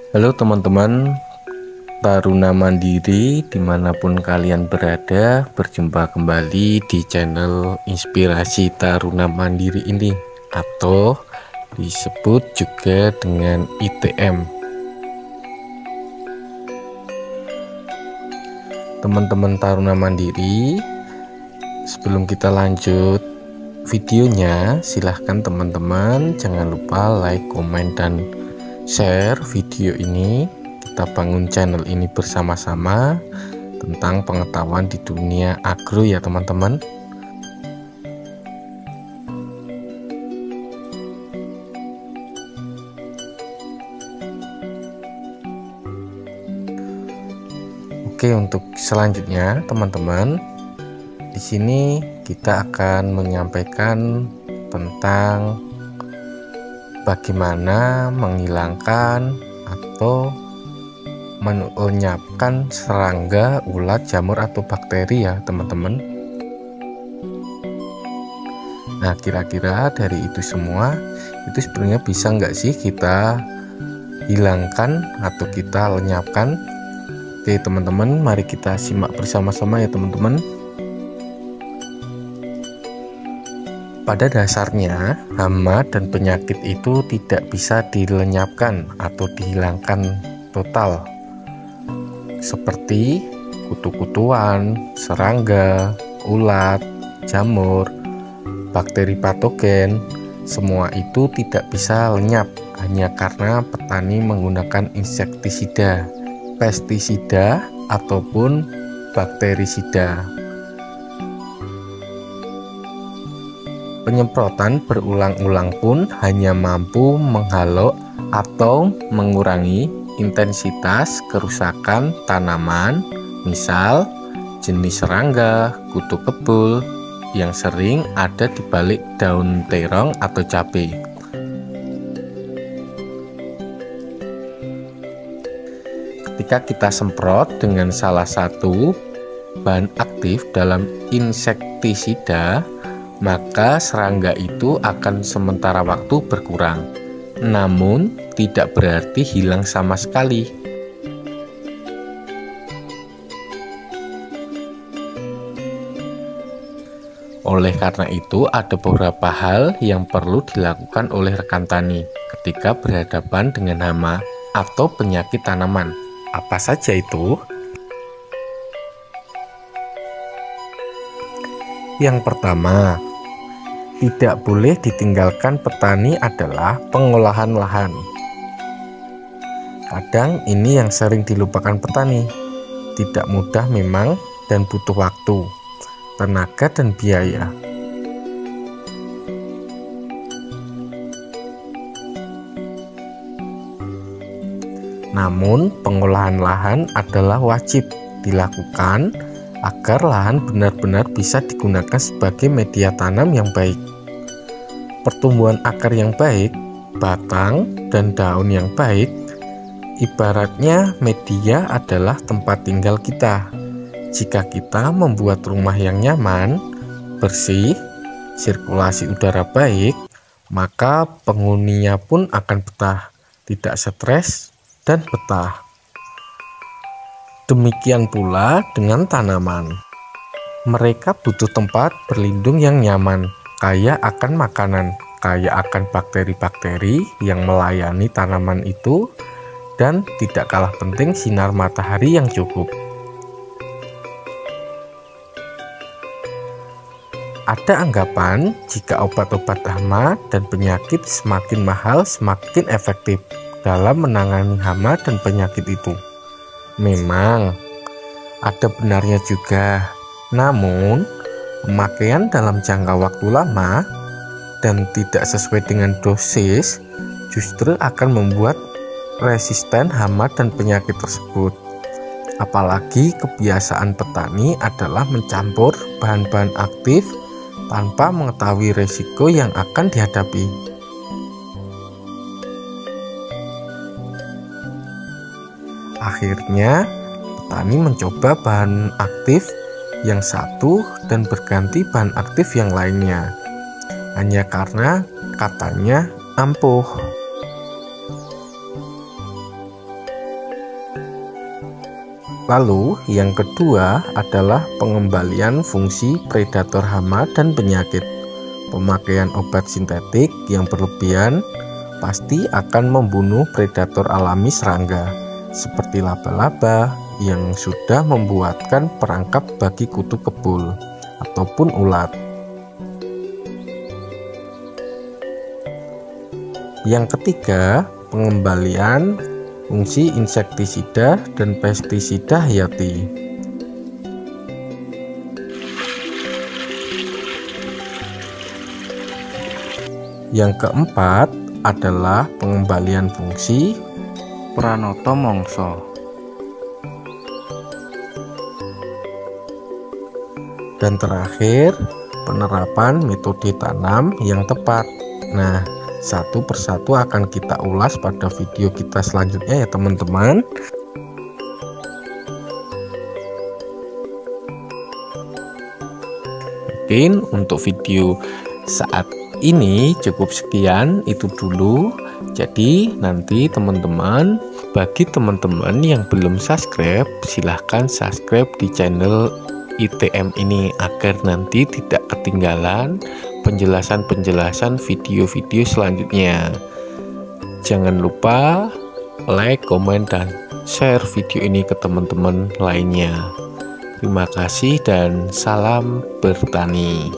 Halo teman-teman Taruna Mandiri dimanapun kalian berada, berjumpa kembali di channel Inspirasi Taruna Mandiri ini, atau disebut juga dengan ITM. Teman-teman Taruna Mandiri, sebelum kita lanjut videonya, silahkan teman-teman jangan lupa like, komen, dan share video ini. Kita bangun channel ini bersama-sama tentang pengetahuan di dunia agro ya teman-teman. Oke, untuk selanjutnya teman-teman, di sini kita akan menyampaikan tentang bagaimana menghilangkan atau melenyapkan serangga, ulat, jamur, atau bakteri ya teman-teman. Nah, kira-kira dari itu semua itu sebenarnya bisa nggak sih kita hilangkan atau kita lenyapkan? Oke teman-teman, mari kita simak bersama-sama ya teman-teman. Pada dasarnya, hama dan penyakit itu tidak bisa dilenyapkan atau dihilangkan total, seperti kutu-kutuan, serangga, ulat, jamur, bakteri patogen. Semua itu tidak bisa lenyap hanya karena petani menggunakan insektisida, pestisida, ataupun bakterisida. Penyemprotan berulang-ulang pun hanya mampu menghalau atau mengurangi intensitas kerusakan tanaman, misal jenis serangga, kutu kebul yang sering ada di balik daun terong atau cabai. Ketika kita semprot dengan salah satu bahan aktif dalam insektisida, maka serangga itu akan sementara waktu berkurang, namun tidak berarti hilang sama sekali. Oleh karena itu, ada beberapa hal yang perlu dilakukan oleh rekan tani ketika berhadapan dengan hama atau penyakit tanaman. Apa saja itu? Yang pertama, tidak boleh ditinggalkan petani adalah pengolahan lahan. Kadang ini yang sering dilupakan petani. Tidak mudah memang dan butuh waktu, tenaga, dan biaya. Namun, pengolahan lahan adalah wajib dilakukan agar lahan benar-benar bisa digunakan sebagai media tanam yang baik. Pertumbuhan akar yang baik, batang, dan daun yang baik, ibaratnya media adalah tempat tinggal kita. Jika kita membuat rumah yang nyaman, bersih, sirkulasi udara baik, maka penghuninya pun akan betah, tidak stres, dan betah. Demikian pula dengan tanaman. Mereka butuh tempat berlindung yang nyaman, kaya akan makanan, kaya akan bakteri-bakteri yang melayani tanaman itu, dan tidak kalah penting sinar matahari yang cukup. Ada anggapan jika obat-obat hama dan penyakit semakin mahal semakin efektif dalam menangani hama dan penyakit itu. Memang ada benarnya juga, namun pemakaian dalam jangka waktu lama dan tidak sesuai dengan dosis justru akan membuat resisten hama dan penyakit tersebut. Apalagi kebiasaan petani adalah mencampur bahan-bahan aktif tanpa mengetahui resiko yang akan dihadapi. Akhirnya, petani mencoba bahan aktif yang satu dan berganti bahan aktif yang lainnya, hanya karena katanya ampuh. Lalu yang kedua adalah pengembalian fungsi predator hama dan penyakit. Pemakaian obat sintetik yang berlebihan pasti akan membunuh predator alami serangga, seperti laba-laba yang sudah membuatkan perangkap bagi kutu kebul ataupun ulat. Yang ketiga, pengembalian fungsi insektisida dan pestisida hayati. Yang keempat adalah pengembalian fungsi pranoto mangsa. Dan terakhir, penerapan metode tanam yang tepat. Nah, satu persatu akan kita ulas pada video kita selanjutnya ya teman-teman. Mungkin untuk video saat ini cukup sekian, itu dulu. Jadi nanti teman-teman, bagi teman-teman yang belum subscribe, silahkan subscribe di channel ITM ini agar nanti tidak ketinggalan penjelasan-penjelasan video-video selanjutnya. Jangan lupa like, komen, dan share video ini ke teman-teman lainnya. Terima kasih dan salam bertani.